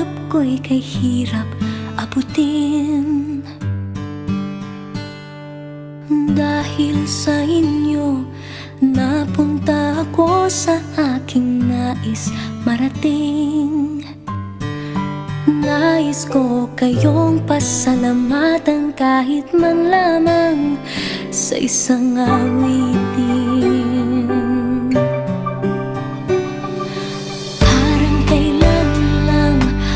pangarap ko'y kay hirap abutin. Dahil sa inyo, napunta ako sa aking nais marating. Nais ko kayong pasalamatan kahit man lamang sa isang awit.